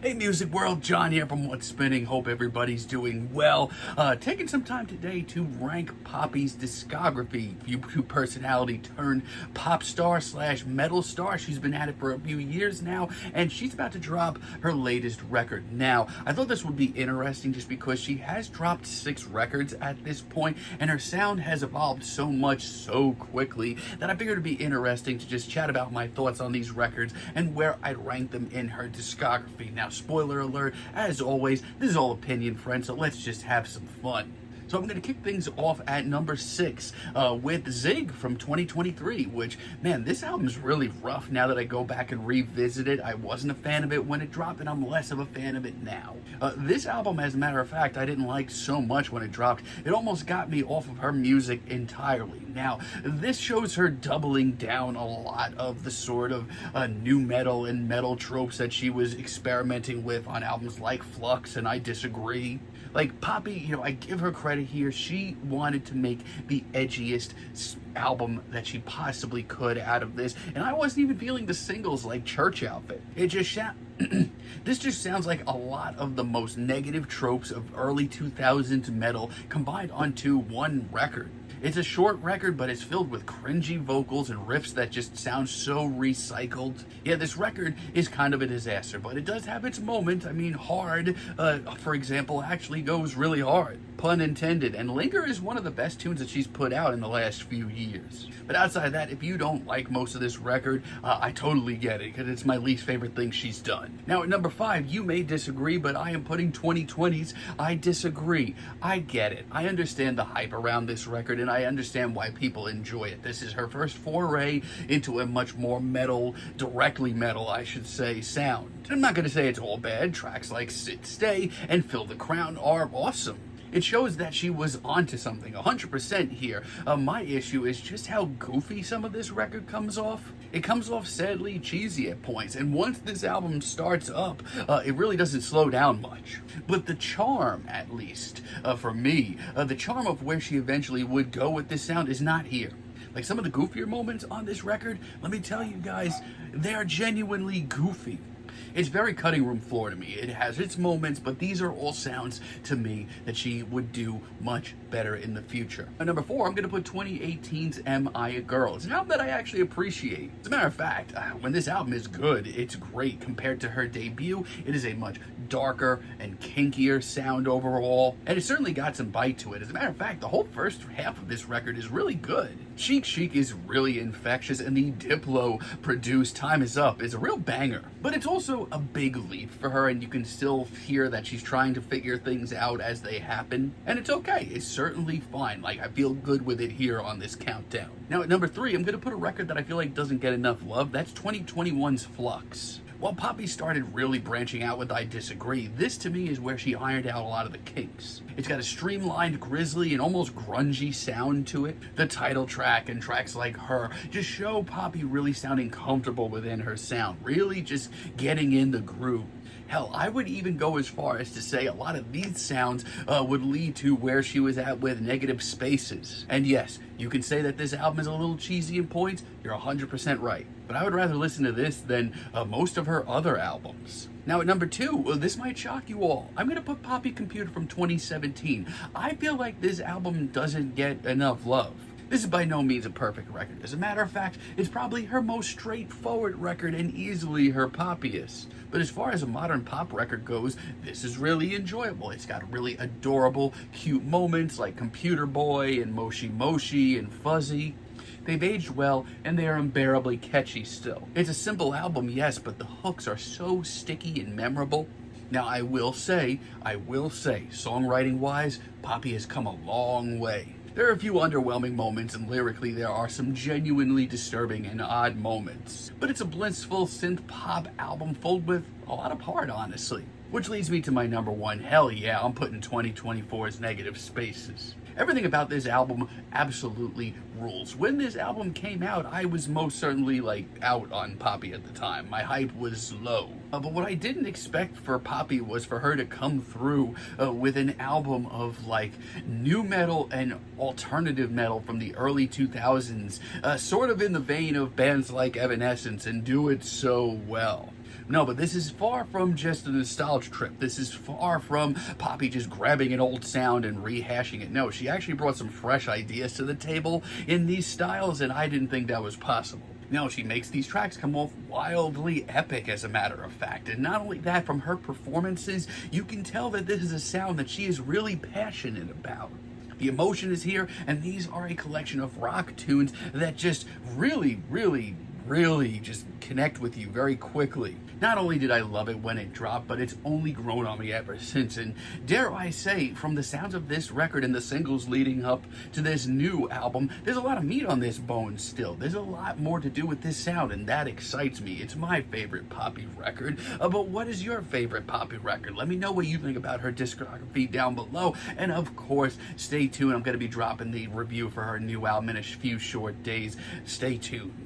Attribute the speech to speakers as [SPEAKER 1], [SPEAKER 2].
[SPEAKER 1] Hey Music World, John here from What's Spinning. Hope everybody's doing well. Taking some time today to rank Poppy's discography. YouTube personality turned pop star / metal star. She's been at it for a few years now, and she's about to drop her latest record. Now, I thought this would be interesting just because she has dropped 6 records at this point, and her sound has evolved so much so quickly that I figured it'd be interesting to just chat about my thoughts on these records and where I'd rank them in her discography. Now, spoiler alert, as always, this is all opinion, friends, so let's just have some fun. So I'm going to kick things off at number 6 with Zig from 2023, which, man, this album's really rough now that I go back and revisit it. I wasn't a fan of it when it dropped, and I'm less of a fan of it now. This album, as a matter of fact, I didn't like so much when it dropped. It almost got me off of her music entirely. Now, this shows her doubling down a lot of the sort of new metal and metal tropes that she was experimenting with on albums like Flux and I Disagree. Like, Poppy, I give her credit here. She wanted to make the edgiest album that she possibly could out of this, and I wasn't even feeling the singles like Church Outfit. It just this just sounds like a lot of the most negative tropes of early 2000s metal combined onto one record. It's a short record, but it's filled with cringy vocals and riffs that just sound so recycled. Yeah, this record is kind of a disaster, but it does have its moment. I mean, Hard, for example, actually goes really hard. Pun intended. And Linger is one of the best tunes that she's put out in the last few years. But outside of that, if you don't like most of this record, I totally get it, because it's my least favorite thing she's done. Now, at number 5, you may disagree, but I am putting 2020's I Disagree. I get it. I understand the hype around this record, and I understand why people enjoy it. This is her first foray into a much more metal, directly metal, I should say, sound. I'm not going to say it's all bad. Tracks like Sit, Stay, and Fill the Crown are awesome. It shows that she was onto something, 100% here. My issue is just how goofy some of this record comes off. It comes off sadly cheesy at points, and once this album starts up, it really doesn't slow down much. But the charm, at least, for me, the charm of where she eventually would go with this sound is not here. Like, some of the goofier moments on this record, let me tell you guys, they are genuinely goofy. It's very cutting room floor to me. It has its moments, but these are all sounds to me that she would do much better in the future. At number 4, I'm going to put 2018's Am I a Girl? It's an album that I actually appreciate. As a matter of fact, when this album is good, it's great. Compared to her debut, it is a much darker and kinkier sound overall, and it certainly got some bite to it. As a matter of fact, the whole first half of this record is really good. Chic Chic is really infectious, and the Diplo-produced Time Is Up is a real banger. But it's also a big leap for her, and you can still hear that she's trying to figure things out as they happen. And it's okay. It's certainly fine. Like, I feel good with it here on this countdown. Now, at number 3, I'm going to put a record that I feel like doesn't get enough love. That's 2021's Flux. While Poppy started really branching out with I Disagree, this to me is where she ironed out a lot of the kinks. It's got a streamlined, grisly, and almost grungy sound to it. The title track and tracks like Her just show Poppy really sounding comfortable within her sound, really just getting in the groove. Hell, I would even go as far as to say a lot of these sounds would lead to where she was at with Negative Spaces. And yes, you can say that this album is a little cheesy in points. You're 100% right. But I would rather listen to this than most of her other albums. Now at number 2, this might shock you all. I'm going to put Poppy.Computer from 2017. I feel like this album doesn't get enough love. This is by no means a perfect record. As a matter of fact, it's probably her most straightforward record and easily her poppiest. But as far as a modern pop record goes, this is really enjoyable. It's got really adorable, cute moments like Computer Boy and Moshi Moshi and Fuzzy. They've aged well, and they are unbearably catchy still. It's a simple album, yes, but the hooks are so sticky and memorable. Now, I will say, songwriting-wise, Poppy has come a long way. There are a few underwhelming moments, and lyrically there are some genuinely disturbing and odd moments. But it's a blissful synth pop album filled with a lot of heart, honestly. Which leads me to my number 1. Hell yeah, I'm putting 2024's Negative Spaces. Everything about this album absolutely rules. When this album came out, I was most certainly out on Poppy at the time. My hype was low. But what I didn't expect for Poppy was for her to come through with an album of new metal and alternative metal from the early 2000s, sort of in the vein of bands like Evanescence, and do it so well. No, but this is far from just a nostalgia trip. This is far from Poppy just grabbing an old sound and rehashing it. No, she actually brought some fresh ideas to the table in these styles, and I didn't think that was possible. No, she makes these tracks come off wildly epic, as a matter of fact. And not only that, from her performances, you can tell that this is a sound that she is really passionate about. The emotion is here, and these are a collection of rock tunes that just really just connect with you very quickly. Not only did I love it when it dropped, but it's only grown on me ever since. And dare I say, from the sounds of this record and the singles leading up to this new album, there's a lot of meat on this bone still. There's a lot more to do with this sound, and that excites me. It's my favorite Poppy record. But what is your favorite Poppy record? Let me know what you think about her discography down below. And of course, stay tuned. I'm going to be dropping the review for her new album in a few short days. Stay tuned.